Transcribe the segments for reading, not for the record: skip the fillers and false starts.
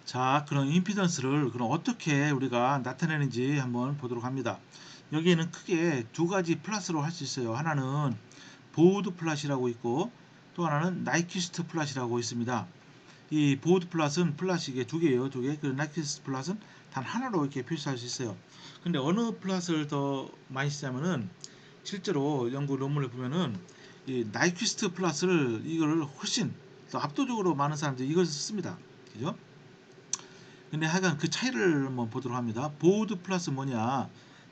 자, 그런 임피던스를 그럼 어떻게 우리가 나타내는지 한번 보도록 합니다. 여기에는 크게 두 가지 플러스로 할 수 있어요. 하나는 보드 플랫이라고 있고 또 하나는 나이키스트 플랫이라고 있습니다. 이 보드 플랫은 플랫이 이게 두 개예요. 두 개. 그 나이키스트 플랫은 단 하나로 이렇게 표시할 수 있어요. 근데 어느 플랫을 더 많이 쓰냐면은 실제로 연구 논문을 보면은 이 나이키스트 플랫을 이거를 훨씬 더 압도적으로 많은 사람들이 이걸 씁니다. 그죠? 근데 하여간 그 차이를 한번 보도록 합니다. 보드 플러스 뭐냐?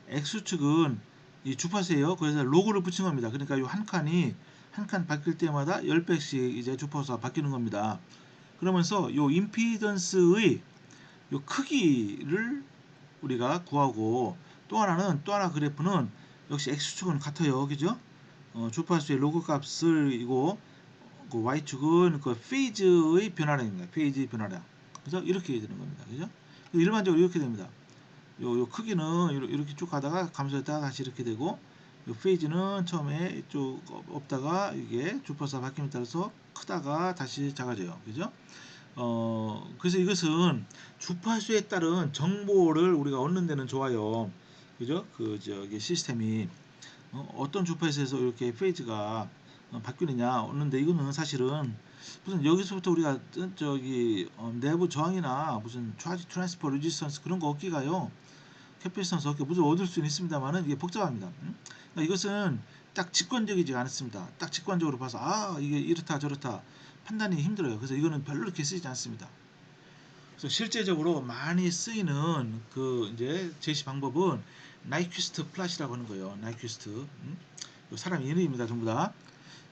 X축은 이 주파수예요. 그래서 로고를 붙인 겁니다. 그러니까 이 한 칸이 한 칸 바뀔 때마다 10배씩 이제 주파수가 바뀌는 겁니다. 그러면서 요 임피던스의 요 크기를 우리가 구하고 또 하나는 또 하나 그래프는 역시 X축은 같아요. 그죠? 주파수의 로그 값을 이고 그 Y축은 그 페이즈의 변화량입니다. 페이지의 변화량. 그래서 이렇게 되는 겁니다. 그죠? 일반적으로 이렇게 됩니다. 요 크기는 이렇게 쭉 가다가 감소했다가 다시 이렇게 되고 요 페이지는 처음에 쭉 없다가 이게 주파수가 바뀜에 따라서 크다가 다시 작아져요. 그죠? 그래서 이것은 주파수에 따른 정보를 우리가 얻는 데는 좋아요. 그죠? 그 저기 시스템이 어떤 주파수에서 이렇게 페이지가 바뀌느냐 얻는데 이거는 사실은 무슨 여기서부터 우리가 저기 내부 저항이나 무슨 트랜스퍼 레지스턴스 그런 거 얻기가요. 캐피스턴스 얻기 무슨 얻을 수는 있습니다만은 이게 복잡합니다. 그러니까 이것은 딱 직관적이지 않습니다. 딱 직관적으로 봐서 아 이게 이렇다 저렇다 판단이 힘들어요. 그래서 이거는 별로 이렇게 쓰이지 않습니다. 그래서 실제적으로 많이 쓰이는 그 이제 제시 방법은 나이퀴스트 플랫이라고 하는 거예요. 나이퀴스트. 사람 이름입니다. 전부 다.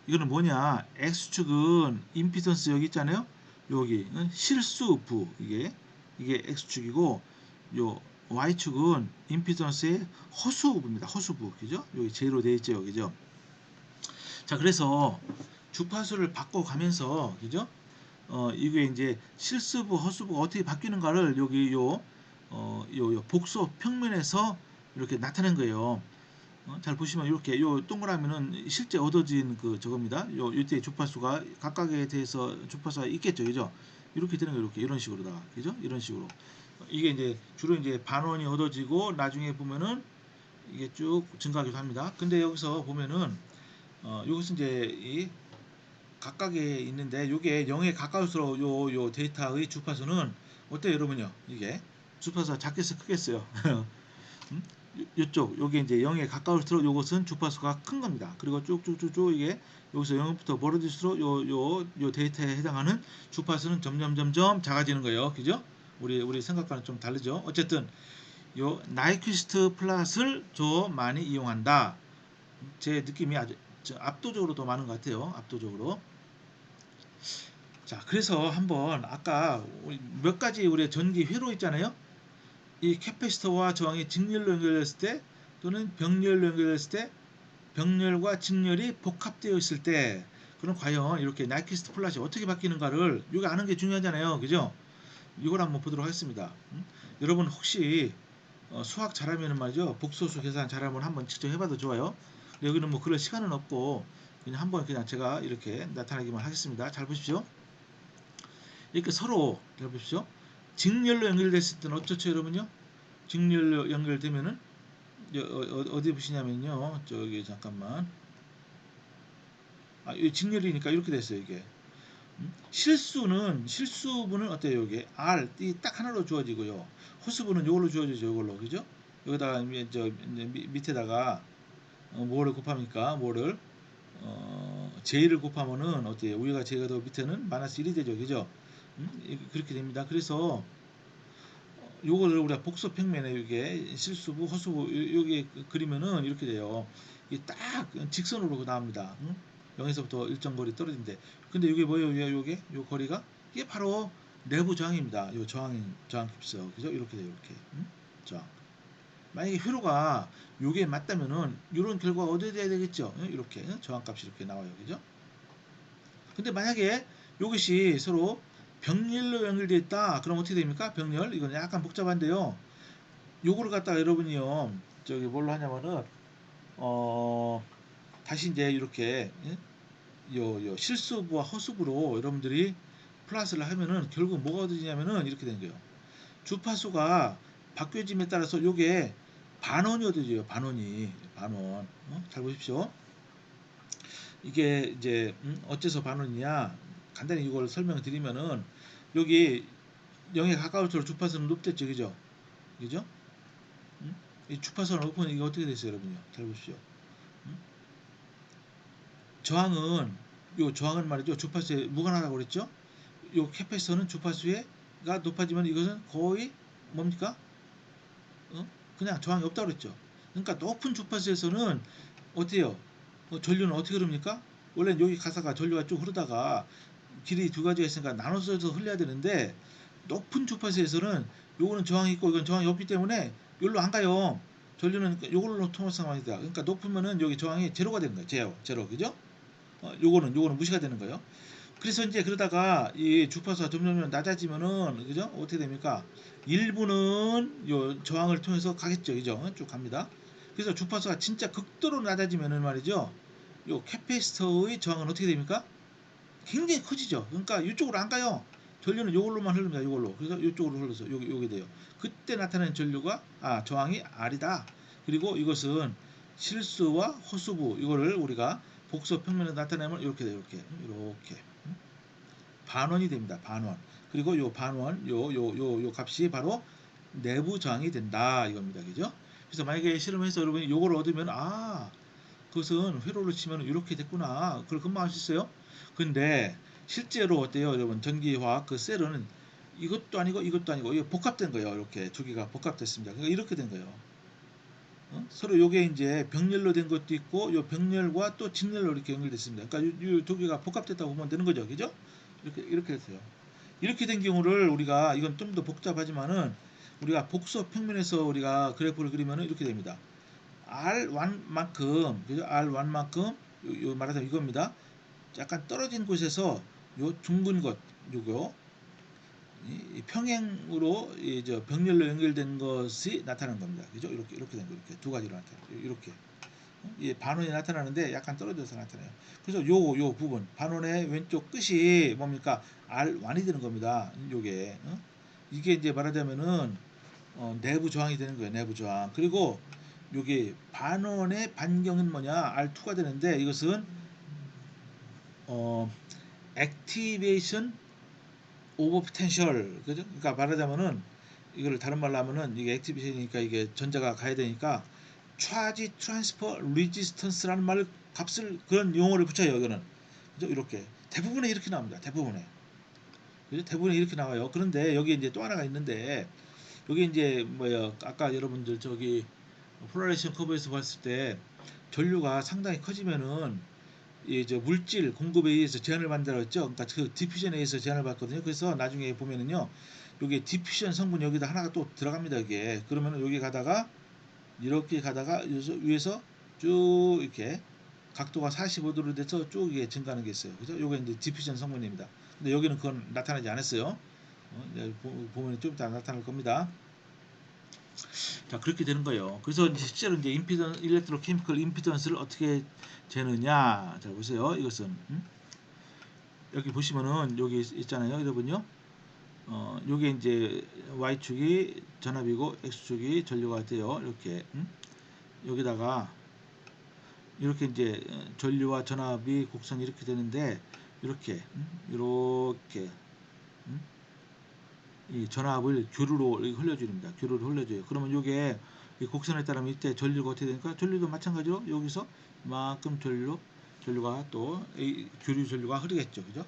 이거는 뭐냐? X축은 임피던스 여기 있잖아요. 여기 실수부 이게 X축이고 요 Y축은 임피던스의 허수부입니다. 허수부. 그죠? 여기 제로 돼 있죠. 그죠? 자, 그래서 주파수를 바꿔 가면서 그죠? 이게 이제 실수부, 허수부가 어떻게 바뀌는가를 여기 요 복소 평면에서 이렇게 나타낸 거예요. 잘 보시면 이렇게 요 동그라미는 실제 얻어진 그 저겁니다. 요 이때 주파수가 각각에 대해서 주파수가 있겠죠, 그죠? 이렇게 되는 거 이렇게 이런 식으로다가, 그죠? 이런 식으로 이게 이제 주로 이제 반원이 얻어지고 나중에 보면은 이게 쭉 증가하기도 합니다. 근데 여기서 보면은 이것은 이제 이 각각에 있는데 요게 0에 가까울수록 요 데이터의 주파수는 어때요, 여러분요? 이게 주파수가 작겠어요, 크겠어요? 음? 요쪽 요게 이제 0에 가까울수록 요것은 주파수가 큰 겁니다. 그리고 쭉쭉쭉쭉 이게 여기서 0부터 멀어질수록 요 데이터에 해당하는 주파수는 점점 작아지는 거예요. 그죠? 우리 생각과는 좀 다르죠. 어쨌든 요 나이퀴스트 플랫을 좀 많이 이용한다. 제 느낌이 아주 압도적으로 더 많은 것 같아요. 압도적으로. 자, 그래서 한번 아까 몇 가지 우리 전기 회로 있잖아요. 이 캐패시터와 저항이 직렬로 연결됐을 때 또는 병렬로 연결됐을 때 병렬과 직렬이 복합되어 있을 때 그럼 과연 이렇게 나이키스트 플랫이 어떻게 바뀌는가를 이거 아는 게 중요하잖아요. 그죠? 이걸 한번 보도록 하겠습니다. 여러분 혹시 수학 잘하면 말이죠. 복소수 계산 잘하면 한번 직접 해봐도 좋아요. 여기는 뭐 그럴 시간은 없고 그냥 한번 그냥 제가 이렇게 나타내기만 하겠습니다. 잘 보십시오. 이렇게 서로 잘 보십시오. 직렬로 연결됐을 때는 어쩌죠, 여러분요? 직렬로 연결되면은 어디 보시냐면요. 저기 잠깐만. 이 직렬이니까 이렇게 됐어요, 이게. 실수분은 어때요, 이게? R 딱 하나로 주어지고요. 호수분은 이걸로 주어지죠, 이걸로. 그죠? 여기다가 저 밑에다가 뭐를 곱합니까? 뭐를 J를 곱하면은 어때요? 위가 J가 더 밑에는 마이너스 1이 되죠. 그죠? 그렇게 됩니다. 그래서 요거를 우리가 복소 평면에 이게 실수부, 허수부 여기 그리면은 이렇게 돼요. 이게 딱 직선으로 나옵니다. 응? 0에서부터 일정 거리 떨어진대. 근데 이게 뭐예요? 요게 요 거리가 이게 바로 내부 저항입니다. 요 저항 깁스. 그죠? 이렇게 돼요. 이렇게. 응? 저항. 만약에 회로가 요게 맞다면은 이런 결과가 얻어야 되겠죠. 응? 이렇게 저항값이 이렇게 나와요. 그죠? 근데 만약에 이것이 서로 병렬로 연결되어 있다. 그럼 어떻게 됩니까? 병렬. 이건 약간 복잡한데요. 요거를 갖다가 여러분이요. 저기 뭘로 하냐면은 어 다시 이제 이렇게 요 실수부와 허수부로 여러분들이 플러스를 하면은 결국 뭐가 얻어지냐면은 이렇게 되는 거예요. 주파수가 바뀌어짐에 따라서 요게 반원이 얻어져요. 반원이. 반원. 잘 보십시오. 이게 이제 어째서 반원이냐? 간단히 이걸 설명드리면은 여기 0에 가까울수록 주파수는 높댔죠. 그죠? 그죠? 이 주파수가 높으면 이게 어떻게 됐어요, 여러분요? 잘 보십시오. 저항은 요 저항은 말이죠. 주파수에 무관하다고 그랬죠? 요 캐패시터는 주파수가 높아지면 이것은 거의 뭡니까? 그냥 저항이 없다고 그랬죠. 그러니까 높은 주파수에서는 어때요? 전류는 어떻게 흐릅니까? 원래 여기 가사가 전류가 쭉 흐르다가 길이 두 가지가 있으니까 나눠서 흘려야 되는데 높은 주파수에서는 요거는 저항이 있고 이건 저항이 없기 때문에 여기로 안 가요. 전류는 요걸로 통할 상황이다. 그러니까 높으면은 여기 저항이 제로가 되는 거예요. 제로. 그죠? 요거는 무시가 되는 거예요. 그래서 이제 그러다가 이 주파수가 점점 낮아지면은 그죠? 어떻게 됩니까? 일부는 요 저항을 통해서 가겠죠. 그죠? 쭉 갑니다. 그래서 주파수가 진짜 극도로 낮아지면은 말이죠. 요 캐패시터의 저항은 어떻게 됩니까? 굉장히 커지죠. 그러니까 이쪽으로 안 가요. 전류는 이걸로만 흐릅니다. 이걸로. 그래서 이쪽으로 흘러서 요게 돼요. 그때 나타나는 전류가 저항이 R이다. 그리고 이것은 실수와 호수부 이거를 우리가 복소 평면에 나타내면 이렇게 돼요. 이렇게 반원이 됩니다. 반원. 그리고 요 반원 요 값이 바로 내부 저항이 된다 이겁니다. 그죠? 그래서 만약에 실험해서 여러분이 요걸 얻으면 그것은 회로로 치면 이렇게 됐구나. 그걸 금방 알 수 있어요. 근데 실제로 어때요, 여러분? 전기화학 그 셀은 이것도 아니고 이것도 아니고 이게 복합된 거예요. 이렇게 두 개가 복합됐습니다. 그러니까 이렇게 된 거예요. 서로 요게 이제 병렬로 된 것도 있고 요 병렬과 또 직렬로 이렇게 연결됐습니다. 그러니까 두 개가 복합됐다고 보면 되는 거죠. 그죠? 이렇게 됐어요. 이렇게 된 경우를 우리가 이건 좀 더 복잡하지만은 우리가 복소 평면에서 우리가 그래프를 그리면은 이렇게 됩니다. R1만큼 그죠? R1만큼 요 말하자면 이겁니다. 약간 떨어진 곳에서 요 둥근 것 요거 이 평행으로 저 병렬로 연결된 것이 나타나는 겁니다. 그죠? 이렇게 된 거 이렇게 두 가지로 나타나요. 이렇게 반원이 나타나는데 약간 떨어져서 나타나요. 그래서 요 부분 반원의 왼쪽 끝이 뭡니까? R1이 되는 겁니다. 요게 이게 이제 말하자면은 내부 저항이 되는 거예요. 내부 저항. 그리고 요게 반원의 반경은 뭐냐? R2가 되는데 이것은 어 액티베이션 오버 포텐셜 그죠? 그러니까 말하자면은 이거를 다른 말로 하면은 이게 액티베이션이니까 이게 전자가 가야 되니까 차지 트랜스퍼 레지스턴스라는 말 값을 그런 용어를 붙여요. 이거는 그죠? 이렇게 대부분에 이렇게 나옵니다. 대부분에 그죠? 대부분에 이렇게 나와요. 그런데 여기 이제 또 하나가 있는데 여기 이제 뭐야 아까 여러분들 저기 폴라레이션 커브에서 봤을 때 전류가 상당히 커지면은 저 물질 공급에 의해서 제한을 받는다고 죠 그러니까 그 디퓨전에 의해서 제한을 받거든요. 그래서 나중에 보면은요. 여기 디퓨전 성분 여기다 하나가 또 들어갑니다. 이게 그러면은 여기 가다가 이렇게 가다가 위에서 쭉 이렇게 각도가 45도로 돼서 쭉 이게 증가하는 게 있어요. 그죠? 요게 이제 디퓨전 성분입니다. 근데 여기는 그건 나타나지 않았어요. 보면 좀 이따 나타날 겁니다. 자, 그렇게 되는 거예요. 그래서 이제 실제로 이제 일렉트로케미컬 임피던스를 어떻게 재느냐. 자, 보세요. 이것은 여기 보시면은 여기 있잖아요, 여러분요. 요게 이제 Y축이 전압이고 X축이 전류가 돼요. 이렇게 여기다가 이렇게 이제 전류와 전압이 곡선이 이렇게 되는데 이렇게 이 전압을 교류로 흘려줍니다. 교류로 흘려줘요. 그러면 이게 이 곡선에 따르면 이때 전류가 어떻게 되니까 전류도 마찬가지로 여기서 이만큼 전류가 또 이 교류 전류가 흐르겠죠. 그죠?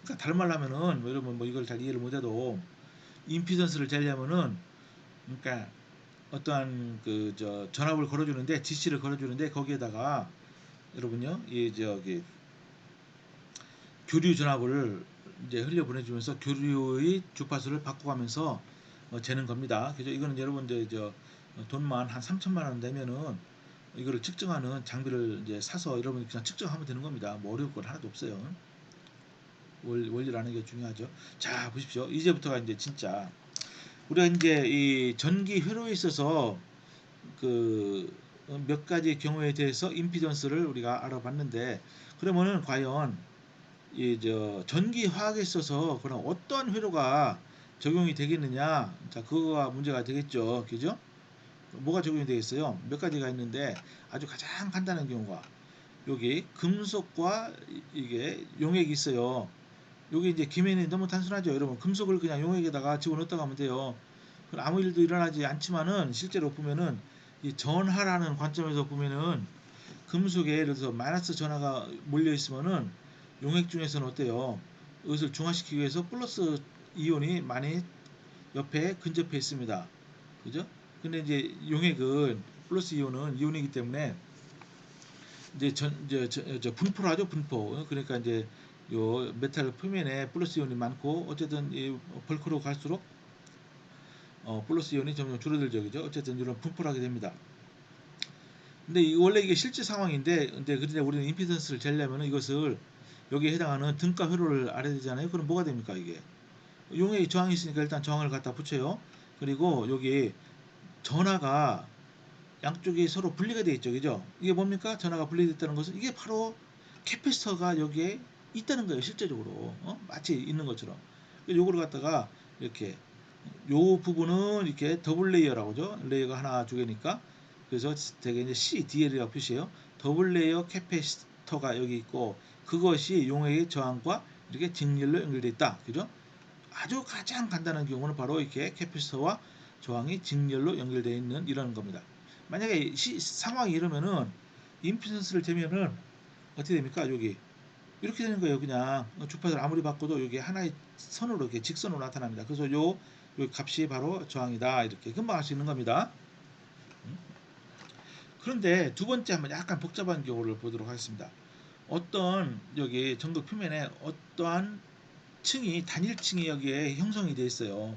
그러니까 다른 말로 하면은 뭐 여러분 뭐 이걸 잘 이해를 못해도 임피던스를 재려면은 그러니까 어떠한 그 저 전압을 걸어주는데 지시를 걸어주는데 거기에다가 여러분요 이 저기 교류 전압을 이제 흘려 보내주면서 교류의 주파수를 바꿔가면서 재는 겁니다. 그죠? 이거는 여러분들 저 돈만 한 3천만 원 내면은 이거를 측정하는 장비를 이제 사서 여러분이 그냥 측정하면 되는 겁니다. 뭐 어려울 건 하나도 없어요. 원리라는 게 중요하죠. 자, 보십시오. 이제부터가 이제 진짜 우리가 이제 이 전기 회로에 있어서 그 몇 가지 경우에 대해서 임피던스를 우리가 알아봤는데 그러면은 과연 이 전기 화학에 있어서 그럼 어떤 회로가 적용이 되겠느냐? 자, 그거가 문제가 되겠죠. 그죠? 뭐가 적용이 되겠어요? 몇 가지가 있는데 아주 가장 간단한 경우가 여기 금속과 이게 용액이 있어요. 여기 이제 기면이 너무 단순하죠. 여러분 금속을 그냥 용액에다가 집어넣었다가 하면 돼요. 그럼 아무 일도 일어나지 않지만은 실제로 보면은 이 전하라는 관점에서 보면은 금속에 예를 들어서 마이너스 전하가 몰려 있으면은 용액 중에서는 어때요? 이것을 중화시키기 위해서 플러스 이온이 많이 옆에 근접해 있습니다. 그죠? 근데 이제 용액은 플러스 이온은 이온이기 때문에 이제 분포를 하죠, 분포. 그러니까 이제 요 메탈 표면에 플러스 이온이 많고 어쨌든 이 벌크로 갈수록 플러스 이온이 점점 줄어들죠, 그죠? 어쨌든 이런 분포를 하게 됩니다. 근데 원래 이게 실제 상황인데, 근데 우리는 임피던스를 재려면 이것을 여기에 해당하는 등가 회로를 알아야 되잖아요. 그럼 뭐가 됩니까 이게? 용액이 저항이 있으니까 일단 저항을 갖다 붙여요. 그리고 여기 전하가 양쪽이 서로 분리가 되어 있죠, 그죠? 이게 뭡니까? 전하가 분리됐다는 것은 이게 바로 캐패시터가 여기에 있다는 거예요, 실제적으로. 마치 있는 것처럼. 요거를 갖다가 이렇게 요 부분은 이렇게 더블 레이어라고 하죠. 레이어가 하나 두 개니까. 그래서 되게 이제 CDL이라고 표시해요. 더블 레이어 캐패시터가 여기 있고 그것이 용액의 저항과 이렇게 직렬로 연결되어 있다. 그죠? 아주 가장 간단한 경우는 바로 이렇게 캐패시터와 저항이 직렬로 연결되어 있는 이런 겁니다. 만약에 상황이 이러면은 임피던스를 재면은 어떻게 됩니까? 여기 이렇게 되는 거예요. 그냥 주파수를 아무리 바꿔도 여기 하나의 선으로 이렇게 직선으로 나타납니다. 그래서 요 값이 바로 저항이다. 이렇게 금방 알 수 있는 겁니다. 그런데 두 번째 한번 약간 복잡한 경우를 보도록 하겠습니다. 어떤 여기 전극 표면에 어떠한 층이 단일층이 여기에 형성이 되어 있어요.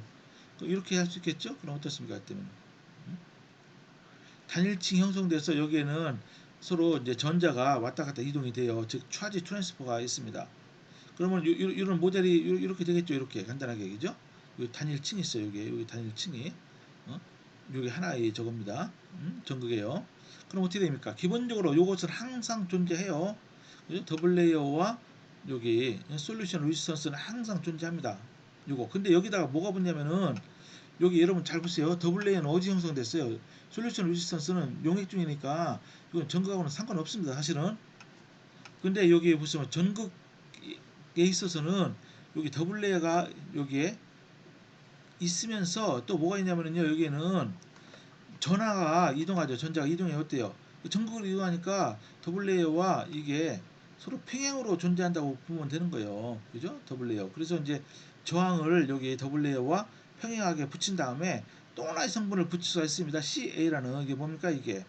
이렇게 할 수 있겠죠? 그럼 어떻습니까? 그때는 단일층이 형성돼서 여기에는 서로 이제 전자가 왔다 갔다 이동이 돼요. 즉 차지 트랜스퍼가 있습니다. 그러면 이런 모델이 이렇게 되겠죠. 이렇게 간단하게 얘기죠. 여기 단일층이 있어요. 여기 단일층이 여기 하나의 저겁니다. 전극이에요. 그럼 어떻게 됩니까? 기본적으로 이것은 항상 존재해요. 그죠? 더블 레이어와 여기 솔루션 레지스턴스는 항상 존재합니다. 요거. 근데 여기다가 뭐가 붙냐면은 여기 여러분 잘 보세요. 더블 레이어는 어디 형성됐어요? 솔루션 레지스턴스는 용액 중이니까 이건 전극하고는 상관없습니다. 사실은. 근데 여기 보시면 전극에 있어서는 여기 더블 레이어가 여기에 있으면서 또 뭐가 있냐면요. 여기에는 전하가 이동하죠. 전자가 이동해 어때요? 전극으로 이동하니까 더블 레이어와 이게 서로 평행으로 존재한다고 보면 되는 거예요. 그죠? 더블 레이어. 그래서 이제 저항을 여기 더블 레이어와 평행하게 붙인 다음에 또 하나의 성분을 붙일 수가 있습니다. CA라는 이게 뭡니까 이게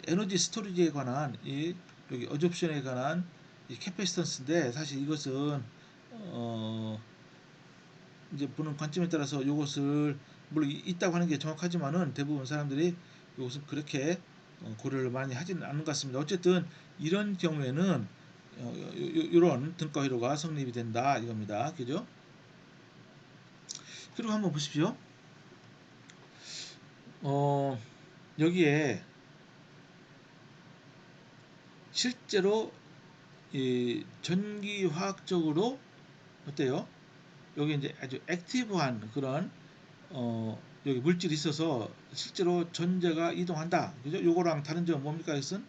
에너지 스토리지에 관한 이 여기 어접션에 관한 이 캐패시턴스인데 사실 이것은 어 이제 보는 관점에 따라서 이것을 물론 있다고 하는 게 정확하지만은 대부분 사람들이 이것은 그렇게 고려를 많이 하지는 않는 것 같습니다. 어쨌든 이런 경우에는 이런 등가 회로가 성립이 된다 이겁니다. 그죠? 그리고 한번 보십시오. 어, 여기에 실제로 이 전기화학적으로 어때요? 여기 이제 아주 액티브한 그런 여기 물질이 있어서 실제로 전자가 이동한다. 그죠? 요거랑 다른 점은 뭡니까? 이것은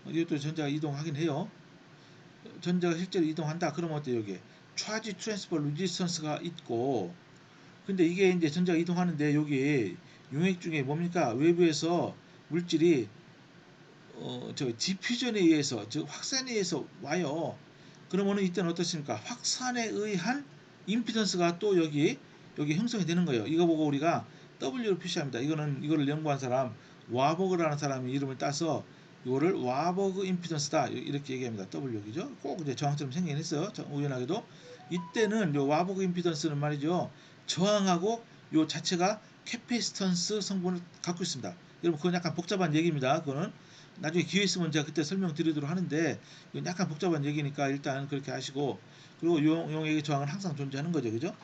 이것도 전자가 이동하긴 해요. 전자가 실제로 이동한다. 그러면 어때요? 여기 차지 트랜스퍼 레지스턴스가 있고 근데 이게 이제 전자가 이동하는데 여기 용액 중에 뭡니까? 외부에서 물질이 디퓨전에 의해서 즉 확산에 의해서 와요. 그러면은 이때는 어떻습니까? 확산에 의한 임피던스가 또 여기 형성이 되는 거예요. 이거 보고 우리가 W를 표시합니다. 이거를 연구한 사람 와버그라는 사람이 이름을 따서 이거를 와버그 임피던스다 이렇게 얘기합니다. W 그죠? 꼭 이제 저항처럼 생기긴 했어요. 우연하게도 이때는 요 와버그 임피던스는 말이죠. 저항하고 요 자체가 캐패시턴스 성분을 갖고 있습니다. 여러분 그건 약간 복잡한 얘기입니다. 그거는 나중에 기회 있으면 제가 그때 설명드리도록 하는데 이건 약간 복잡한 얘기니까 일단 그렇게 하시고 그리고 용액의 저항은 항상 존재하는 거죠, 그죠?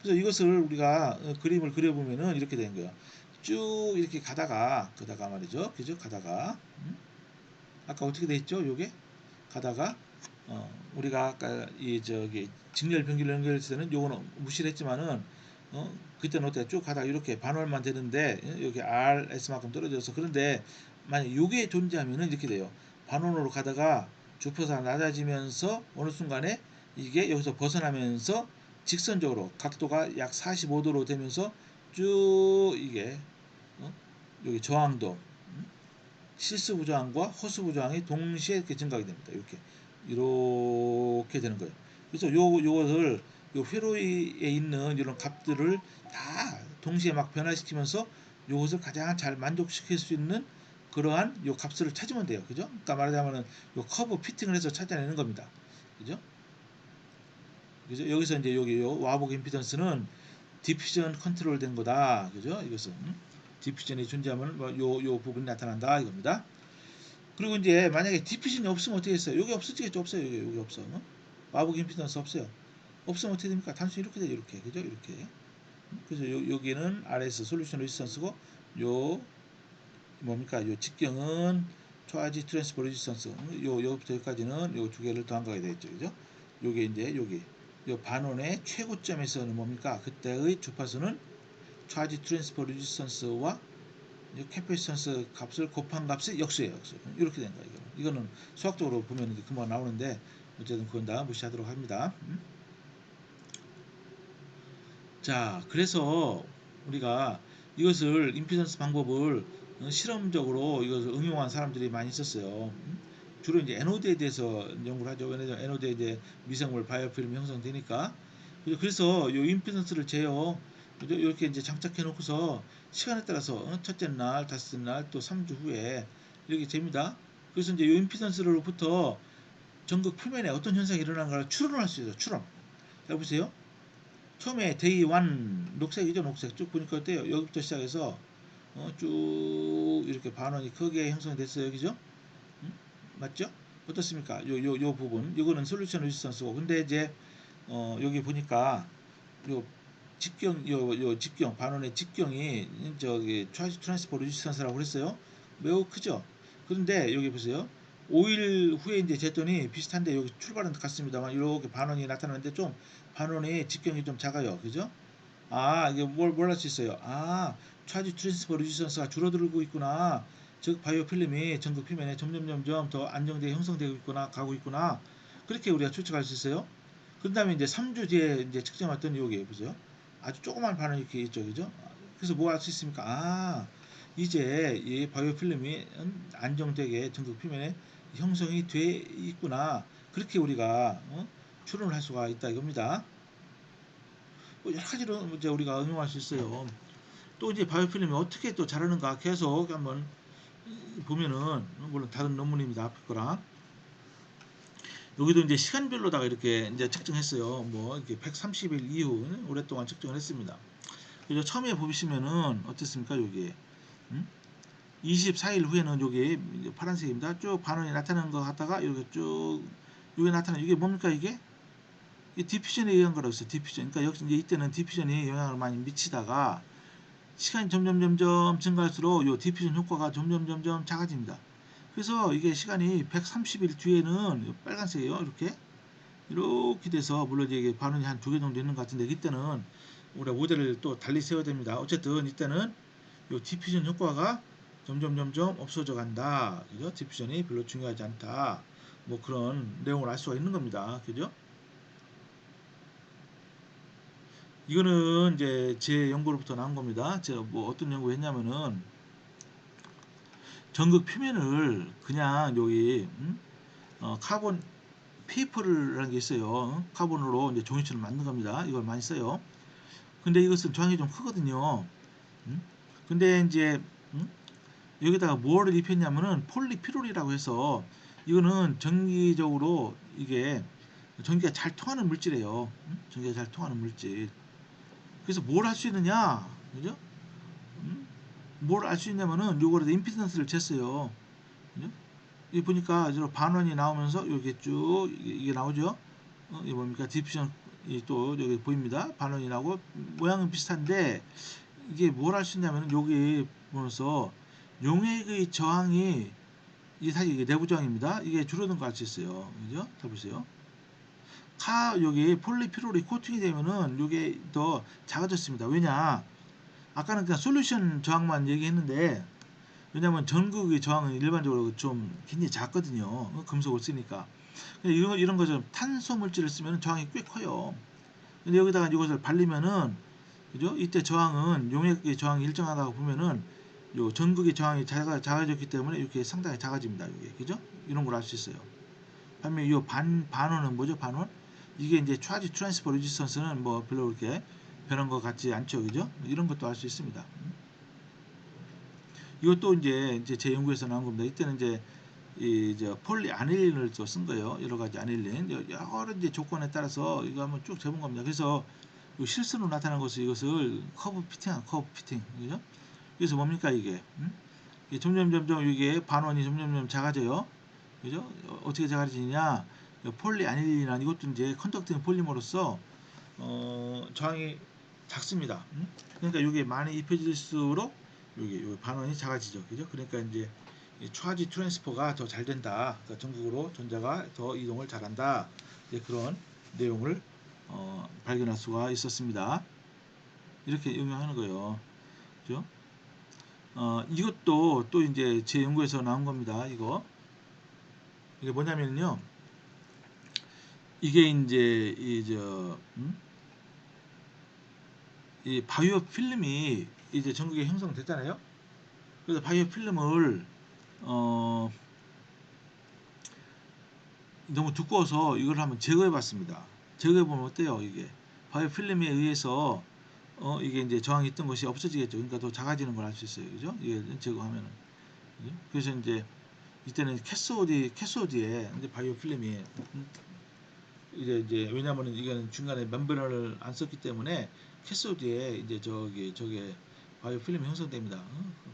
그래서 이것을 우리가 그림을 그려보면은 이렇게 되는 거예요. 쭉 이렇게 가다가 말이죠, 그죠? 가다가 아까 어떻게 돼 있죠? 요게 가다가 우리가 아까 이 저기 직렬 변기를 연결했을 때는 요거는 무시를 했지만은 그때는 어때 쭉 가다가 이렇게 반월만 되는데 여기 RS만큼 떨어져서 그런데 만약 요게 존재하면은 이렇게 돼요. 반원으로 가다가 주파수가 낮아지면서 어느 순간에 이게 여기서 벗어나면서 직선적으로 각도가 약 45도로 되면서 쭉 이게 어? 여기 저항도 실수부 저항과 호수부 저항이 동시에 이렇게 증가하게 됩니다. 이렇게 되는 거예요. 그래서 요것을 요 회로에 있는 이런 값들을 다 동시에 막 변화시키면서 요것을 가장 잘 만족시킬 수 있는 그러한 요 값을 찾으면 돼요. 그죠? 그러니까 말하자면은 요 커브 피팅을 해서 찾아내는 겁니다. 그죠? 그죠? 여기서 이제 여기 요 와복 임피던스는 디퓨전 컨트롤 된 거다. 그죠? 이것은 디퓨전이 존재하면 뭐 요 부분이 나타난다 이겁니다. 그리고 이제 만약에 디퓨전이 없으면 어떻게 했어요? 여기 없어지겠죠? 없어요. 여기 없어. 와복 임피던스 없어요. 없으면 어떻게 됩니까? 단순히 이렇게 돼요. 이렇게. 그죠? 이렇게. 그래서 여기는 RS 솔루션 레지스턴스고 요 뭡니까? 요 직경은 초아지 트랜스퍼 레지스턴스. 여기부터 여기까지는 요 두 개를 더한 거가 되겠죠. 그죠? 요게 이제 여기 요 반원의 최고점에서는 뭡니까? 그때의 주파수는 초아지 트랜스퍼 레지스턴스와 캐패시턴스 값을 곱한 값이 역수예요. 역수. 이렇게 된 거예요. 이거는 수학적으로 보면 금방 나오는데 어쨌든 그건 다 무시하도록 합니다. 자, 그래서 우리가 이것을 임피던스 방법을 실험적으로 이것을 응용한 사람들이 많이 있었어요. 주로 이제 에노드에 대해서 연구를 하죠. 왜냐하면 에노드에 이제 미생물 바이오필름이 형성되니까. 그래서 이 임피던스를 재요. 이렇게 이제 장착해 놓고서 시간에 따라서 첫째 날, 다섯째 날, 또 3주 후에 이렇게 됩니다. 그래서 이제 이 임피던스로부터 전극 표면에 어떤 현상이 일어나는가를 추론을 할 수 있어요. 추론. 자, 보세요. 처음에 데이 1 녹색이죠. 녹색 쭉 보니까 어때요? 여기부터 시작해서 쭉 이렇게 반원이 크게 형성됐어요. 그죠? 음? 맞죠? 어떻습니까? 요 부분 이거는 솔루션 레지스턴스고 근데 이제 여기 보니까 요 직경 요 직경 반원의 직경이 저기 트랜스포 레지스턴스라고 그랬어요. 매우 크죠. 그런데 여기 보세요. 5일 후에 이제 쟀더니 비슷한데 여기 출발은 같습니다만 이렇게 반원이 나타나는데 좀 반원의 직경이 좀 작아요. 그죠? 아, 이게 뭘 할 수 있어요? 아, 차지 트랜스퍼 레지스턴스가 줄어들고 있구나. 즉 바이오 필름이 전극 표면에 점점 더 안정되게 형성되고 있구나, 가고 있구나. 그렇게 우리가 추측할 수 있어요. 그 다음에 이제 3주 뒤에 이제 측정했던 여기 보세요. 아주 조그만 반응이 이렇게 있죠, 그죠? 그래서 뭐 할 수 있습니까? 아, 이제 이 바이오 필름이 안정되게 전극 표면에 형성이 돼 있구나. 그렇게 우리가 추론을 할 수가 있다 이겁니다. 뭐 여러 가지로 이제 우리가 응용할 수 있어요. 또 이제 바이오필름이 어떻게 또 자라는가 계속 한번 보면은 물론 다른 논문입니다. 앞에 거랑 여기도 이제 시간별로다가 이렇게 이제 측정했어요. 뭐 이렇게 130일 이후 오랫동안 측정을 했습니다. 그래서 처음에 보시면은 어떻습니까? 여기 24일 후에는 여기 파란색입니다. 쭉 반원이 나타나는 것 같다가 이렇게 쭉 여기 나타나는 이게 뭡니까 이게? 이 디퓨전에 의한 거라고 했어요. 디퓨전. 그러니까 역시 이제 이때는 디퓨전이 영향을 많이 미치다가 시간이 점점 증가할수록 이 디퓨전 효과가 점점 작아집니다. 그래서 이게 시간이 130일 뒤에는 빨간색이에요. 이렇게 돼서 물론 이게 반응이 한 두 개 정도 있는 것 같은데 이때는 우리가 모델을 또 달리 세워야 됩니다. 어쨌든 이때는 이 디퓨전 효과가 점점 없어져 간다. 그죠? 디퓨전이 별로 중요하지 않다. 뭐 그런 내용을 알 수가 있는 겁니다. 그죠? 이거는 이제 제 연구로부터 나온 겁니다. 제가 뭐 어떤 연구 했냐면은 전극 표면을 그냥 여기 카본 페이퍼라는 게 있어요. 카본으로 이제 종이처럼 만든 겁니다. 이걸 많이 써요. 근데 이것은 저항이 좀 크거든요. 음? 근데 이제 여기다가 뭐를 입혔냐면은 폴리피롤이라고 해서 이거는 전기적으로 이게 전기가 잘 통하는 물질이에요. 전기가 잘 통하는 물질. 그래서 뭘 할 수 있느냐? 그죠? 뭘 알 수 있냐면은 요거를 임피던스를 쟀어요. 그죠? 이 보니까 반원이 나오면서 여기 쭉 이게 나오죠. 이게 뭡니까? 디퓨전 또 여기 보입니다. 반원이 나오고 모양은 비슷한데 이게 뭘 할 수 있냐면 여기 보면서 용액의 저항이 이게 사실 이게 내부 저항입니다. 이게 줄어든 거 알 수 있어요. 그죠? 자 보세요. 여기 폴리피롤이 코팅이 되면은 이게 더 작아졌습니다. 왜냐? 아까는 그냥 솔루션 저항만 얘기했는데, 왜냐면 전극의 저항은 일반적으로 좀 굉장히 작거든요. 금속을 쓰니까. 근데 이런 거죠. 탄소 물질을 쓰면 저항이 꽤 커요. 근데 여기다가 이것을 발리면은, 그죠? 이때 저항은 용액의 저항이 일정하다고 보면은 요 전극의 저항이 작아졌기 때문에 이렇게 상당히 작아집니다. 이게 그죠? 이런 걸 알 수 있어요. 반면 이 반원은 뭐죠? 반원? 이게 이제 차지 트랜스퍼 레지스턴스는 뭐 별로 그렇게 변한 것 같지 않죠, 그죠? 이런 것도 알 수 있습니다. 이것도 이제 제 연구에서 나온 겁니다. 이때는 이제 이저 폴리 아닐린을 또 쓴 거예요. 여러 가지 아닐린 여러 이제 조건에 따라서 이거 한번 쭉 재본 겁니다. 그래서 실수로 나타난 것을 이것을 커브 피팅, 그죠? 그래서 뭡니까 이게? 이게 점점 이게 반원이 점점 작아져요. 그죠? 어떻게 작아지느냐? 폴리 아닐린이란 이것도 이제 컨덕팅 폴리머로서 저항이 작습니다. 그러니까 이게 많이 입혀질수록 여기 반원이 작아지죠. 그죠? 그러니까 이제 차지 트랜스퍼가 더 잘 된다. 그러니까 전극으로 전자가 더 이동을 잘한다. 이제 그런 내용을 발견할 수가 있었습니다. 이렇게 응용하는 거예요. 그죠? 이것도 또 이제 제 연구에서 나온 겁니다. 이게 뭐냐면요. 이게 이제 이 바이오 필름이 이제 전극에 형성됐잖아요. 그래서 바이오 필름을 어, 너무 두꺼워서 이걸 한번 제거해 봤습니다. 제거해 보면 어때요? 이게 바이오 필름에 의해서 이게 이제 저항이 있던 것이 없어지겠죠. 그러니까 더 작아지는 걸 알 수 있어요. 그죠? 이게 제거하면은. 그죠? 그래서 이제 이때는 캐소디에 이제 바이오 필름이 이제 왜냐하면 이거는 중간에 멤브레인을 안 썼기 때문에 캐소디에 이제 저게 바이오 필름이 형성됩니다.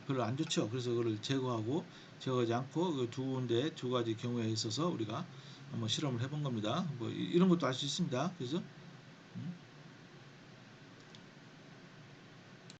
별로 안 좋죠. 그래서 그걸 제거하지 않고 그 두 가지 경우에 있어서 우리가 한번 실험을 해본 겁니다. 뭐 이런 것도 알 수 있습니다. 그래서